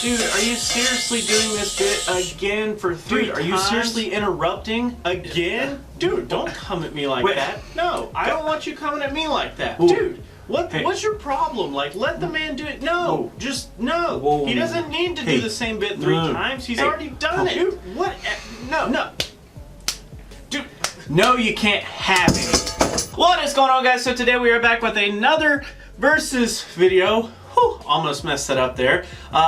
Dude, are you seriously doing this bit again for 3 times? Dude, are you seriously interrupting again? Dude, don't come at me like that. No, I don't want you coming at me like that. Whoa. Dude, Hey. what's your problem? Like, let the man do it. No, Whoa. just no. Whoa. He doesn't need to Hey. do the same bit 3 No. times. He's Hey. already done it. Dude, what? No. Dude. No, you can't have it. What is going on, guys? So today we are back with another versus video. Whew, almost messed that up there.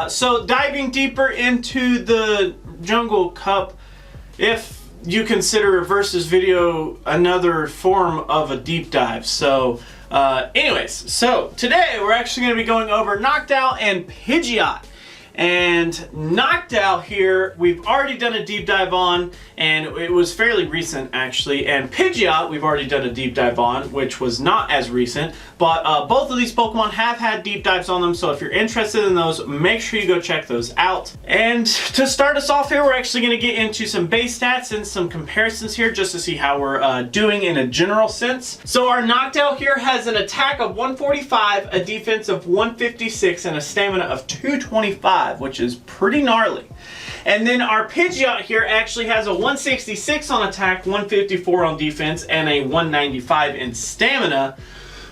So diving deeper into the Jungle Cup, if you consider a versus video another form of a deep dive. So anyways, so today we're actually going to be going over Noctowl and Pidgeot. And Noctowl here, we've already done a deep dive on, and it was fairly recent actually. And Pidgeot, we've already done a deep dive on, which was not as recent. But both of these Pokemon have had deep dives on them, so if you're interested in those, make sure you go check those out. And to start us off here, we're actually going to get into some base stats and some comparisons here, just to see how we're doing in a general sense. So our Noctowl here has an attack of 145, a defense of 156, and a stamina of 225. Which is pretty gnarly. And then our Pidgeot here actually has a 166 on attack, 154 on defense, and a 195 in stamina,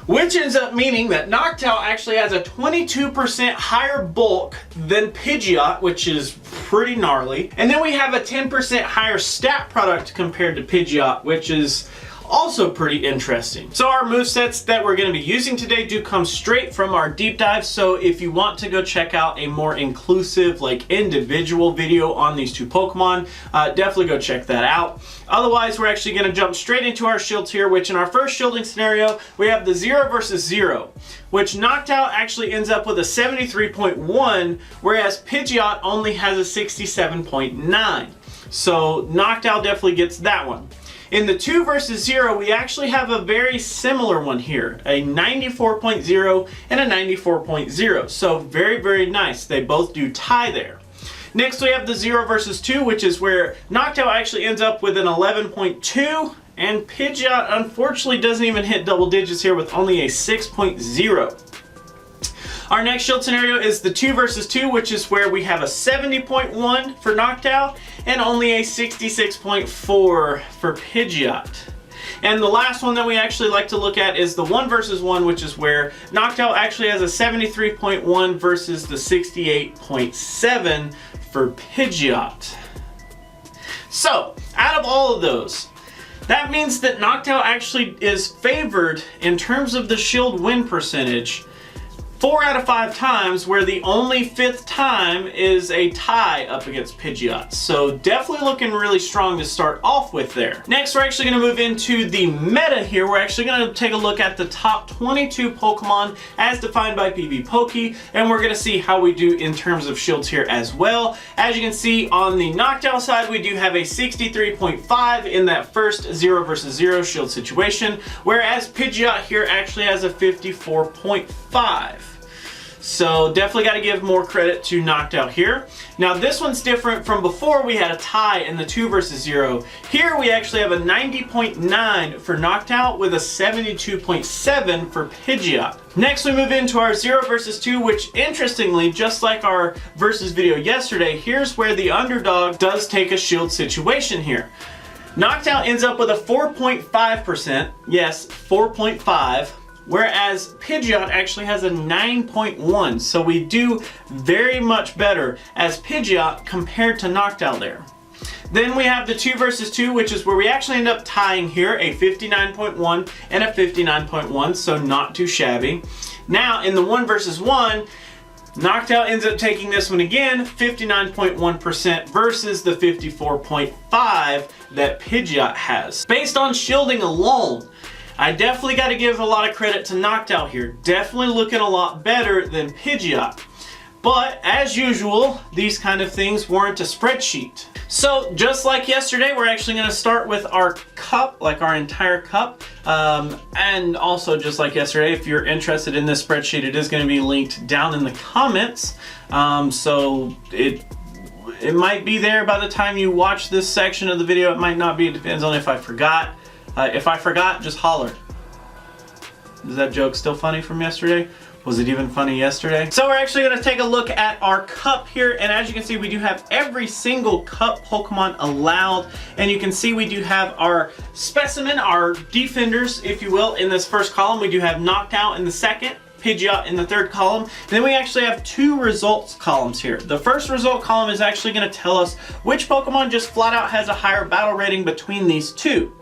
which ends up meaning that Noctowl actually has a 22% higher bulk than Pidgeot, which is pretty gnarly. And then we have a 10% higher stat product compared to Pidgeot, which is also pretty interesting. So our movesets that we're going to be using today do come straight from our deep dive, so if you want to go check out a more inclusive, like individual video on these two Pokemon, definitely go check that out. Otherwise, we're actually going to jump straight into our shields here, which in our first shielding scenario, we have the 0 versus 0, which Noctowl actually ends up with a 73.1, whereas Pidgeot only has a 67.9. So Noctowl definitely gets that one. In the 2 versus 0, we actually have a very similar one here, a 94.0 and a 94.0. So very, very nice. They both do tie there. Next, we have the 0 versus 2, which is where Noctowl actually ends up with an 11.2, and Pidgeot unfortunately doesn't even hit double digits here with only a 6.0. Our next shield scenario is the 2 versus 2, which is where we have a 70.1 for Noctowl and only a 66.4 for Pidgeot. And the last one that we actually like to look at is the 1 versus 1, which is where Noctowl actually has a 73.1 versus the 68.7 for Pidgeot. So, out of all of those, that means that Noctowl actually is favored in terms of the shield win percentage 4 out of 5 times, where the only 5th time is a tie up against Pidgeot. So definitely looking really strong to start off with there. Next, we're actually going to move into the meta here. We're actually going to take a look at the top 22 Pokemon as defined by PvPoke, and we're going to see how we do in terms of shields here as well. As you can see, on the Noctowl side, we do have a 63.5 in that first 0 versus 0 shield situation, whereas Pidgeot here actually has a 54.5. So definitely got to give more credit to Noctowl here. Now this one's different from before. We had a tie in the 2 versus 0. Here we actually have a 90.9 for Noctowl with a 72.7 for Pidgeot. Next we move into our 0 versus 2, which interestingly, just like our versus video yesterday, here's where the underdog does take a shield situation here. Noctowl ends up with a 4.5%, yes, 4.5, whereas Pidgeot actually has a 9.1, so we do very much better as Pidgeot compared to Noctowl there. Then we have the 2 versus 2, which is where we actually end up tying here, a 59.1 and a 59.1, so not too shabby. Now in the 1 versus 1, Noctowl ends up taking this one again, 59.1% versus the 54.5 that Pidgeot has. Based on shielding alone, I definitely got to give a lot of credit to Noctowl here. Definitely looking a lot better than Pidgeot. But as usual, these kind of things warrant a spreadsheet. So just like yesterday, we're actually going to start with our cup, like our entire cup. And also just like yesterday, if you're interested in this spreadsheet, it is going to be linked down in the comments. So it might be there by the time you watch this section of the video. It might not be. It depends on if I forgot. If I forgot, just holler. Is that joke still funny from yesterday? Was it even funny yesterday? So we're actually going to take a look at our cup here, and as you can see, we do have every single cup Pokemon allowed, and you can see we do have our specimen, our defenders, if you will, in this first column. We do have Noctowl in the second, Pidgeot in the third column, and then we actually have two results columns here. The first result column is actually going to tell us which Pokemon just flat out has a higher battle rating between these two.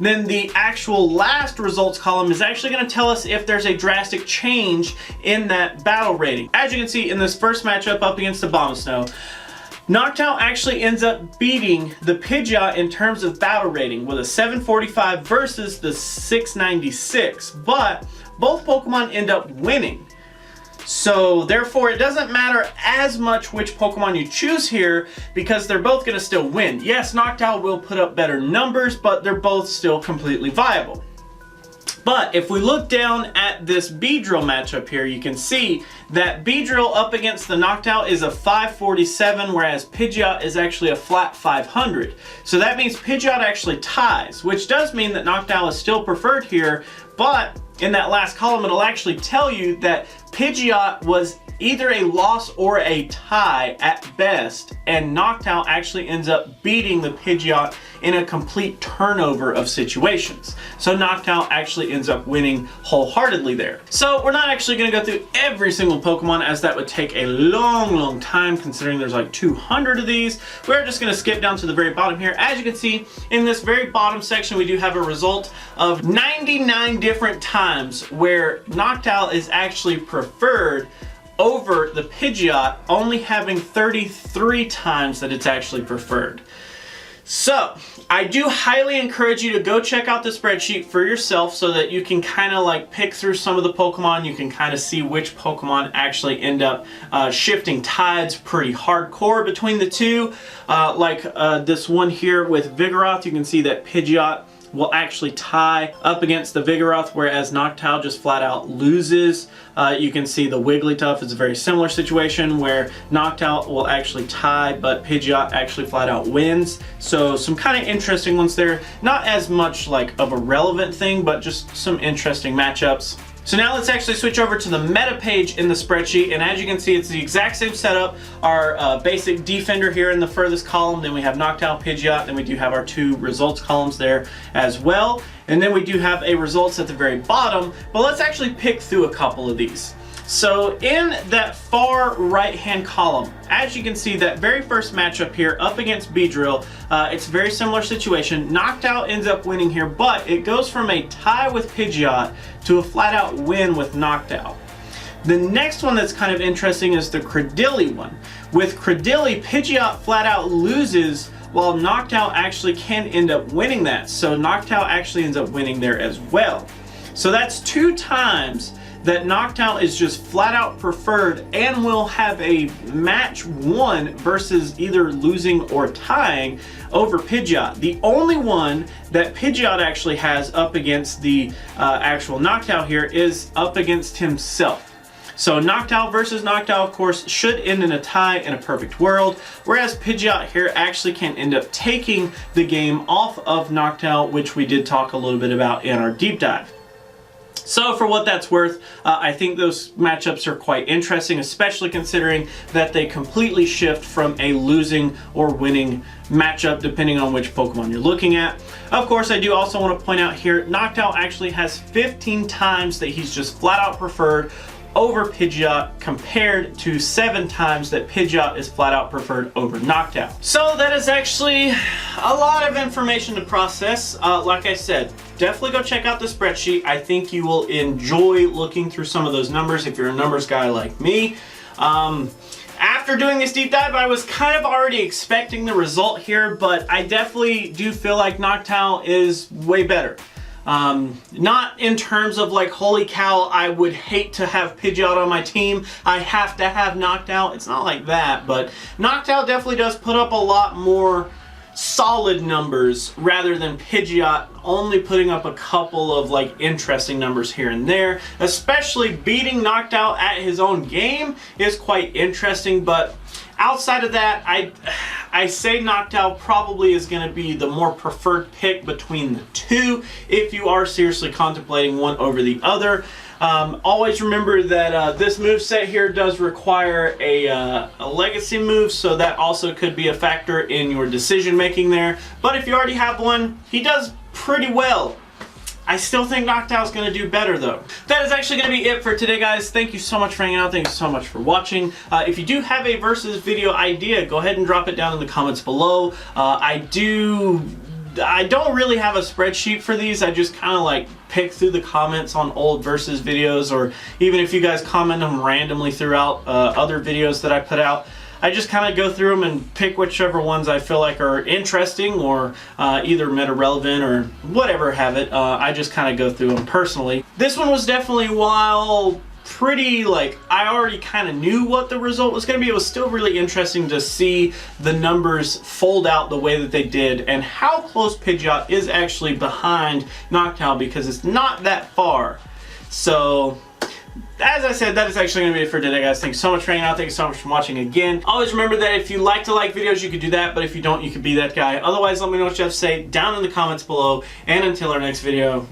Then the actual last results column is actually going to tell us if there's a drastic change in that battle rating. As you can see in this first matchup up against the Abomasnow, Noctowl actually ends up beating the Pidgeot in terms of battle rating with a 745 versus the 696, but both Pokemon end up winning. So therefore it doesn't matter as much which Pokemon you choose here because they're both going to still win. Yes, Noctowl will put up better numbers, but they're both still completely viable. But if we look down at this Beedrill matchup here, you can see that Beedrill up against the Noctowl is a 547, whereas Pidgeot is actually a flat 500. So that means Pidgeot actually ties, which does mean that Noctowl is still preferred here, but in that last column, it'll actually tell you that Pidgeot was either a loss or a tie at best, and Noctowl actually ends up beating the Pidgeot in a complete turnover of situations. So Noctowl actually ends up winning wholeheartedly there. So we're not actually going to go through every single Pokemon, as that would take a long time considering there's like 200 of these. We're just going to skip down to the very bottom here. As you can see, in this very bottom section, we do have a result of 99 different times where Noctowl is actually preferred over the Pidgeot, only having 33 times that it's actually preferred. So I do highly encourage you to go check out the spreadsheet for yourself so that you can kind of like pick through some of the Pokemon. You can kind of see which Pokemon actually end up shifting tides pretty hardcore between the two. This one here with Vigoroth, you can see that Pidgeot will actually tie up against the Vigoroth, whereas Noctowl just flat out loses. You can see the Wigglytuff is a very similar situation where Noctowl will actually tie, but Pidgeot actually flat out wins. So some kind of interesting ones there. Not as much like of a relevant thing, but just some interesting matchups. So now let's actually switch over to the meta page in the spreadsheet, and as you can see, it's the exact same setup. Our basic defender here in the furthest column, then we have Noctowl, Pidgeot, then we do have our two results columns there as well, and then we do have a results at the very bottom, but let's actually pick through a couple of these. So in that far right hand column, as you can see, that very first matchup here up against Beedrill, it's a very similar situation. Noctowl ends up winning here, but it goes from a tie with Pidgeot to a flat out win with Noctowl. The next one that's kind of interesting is the Credilli one. With Credilli, Pidgeot flat out loses while Noctowl actually can end up winning that. So Noctowl actually ends up winning there as well. So that's two times that Noctowl is just flat out preferred and will have a match won versus either losing or tying over Pidgeot. The only one that Pidgeot actually has up against the actual Noctowl here is up against himself. So Noctowl versus Noctowl, of course, should end in a tie in a perfect world, whereas Pidgeot here actually can end up taking the game off of Noctowl, which we did talk a little bit about in our deep dive. So for what that's worth, I think those matchups are quite interesting, especially considering that they completely shift from a losing or winning matchup depending on which Pokemon you're looking at. Of course, I do also want to point out here, Noctowl actually has 15 times that he's just flat out preferred over Pidgeot compared to 7 times that Pidgeot is flat out preferred over Noctowl. So that is actually a lot of information to process. Like I said, definitely go check out the spreadsheet. I think you will enjoy looking through some of those numbers if you're a numbers guy like me. After doing this deep dive, I was kind of already expecting the result here, but I definitely do feel like Noctowl is way better. Not in terms of like, holy cow, I would hate to have Pidgeot on my team, I have to have Noctowl. It's not like that, but Noctowl definitely does put up a lot more solid numbers rather than Pidgeot only putting up a couple of like interesting numbers here and there. Especially beating Noctowl at his own game is quite interesting, but outside of that, I say Noctowl probably is going to be the more preferred pick between the two if you are seriously contemplating one over the other. Always remember that this moveset here does require a legacy move, so that also could be a factor in your decision making there. But if you already have one, he does pretty well. I still think Noctowl is going to do better though. That is actually going to be it for today, guys. Thank you so much for hanging out. Thank you so much for watching. If you do have a versus video idea, go ahead and drop it down in the comments below. I don't really have a spreadsheet for these. I just kind of like pick through the comments on old versus videos, or even if you guys comment them randomly throughout other videos that I put out. I just kind of go through them and pick whichever ones I feel like are interesting or either meta relevant or whatever have it. I just kind of go through them personally. This one was definitely, while pretty like I already kind of knew what the result was going to be, it was still really interesting to see the numbers fold out the way that they did and how close Pidgeot is actually behind Noctowl, because it's not that far. So as I said, that is actually going to be it for today, guys. Thanks so much for hanging out. Thank you so much for watching again. Always remember that if you like to like videos, you could do that, but if you don't, you could be that guy. Otherwise, let me know what you have to say down in the comments below. And until our next video,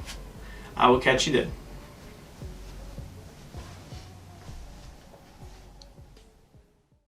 I will catch you then.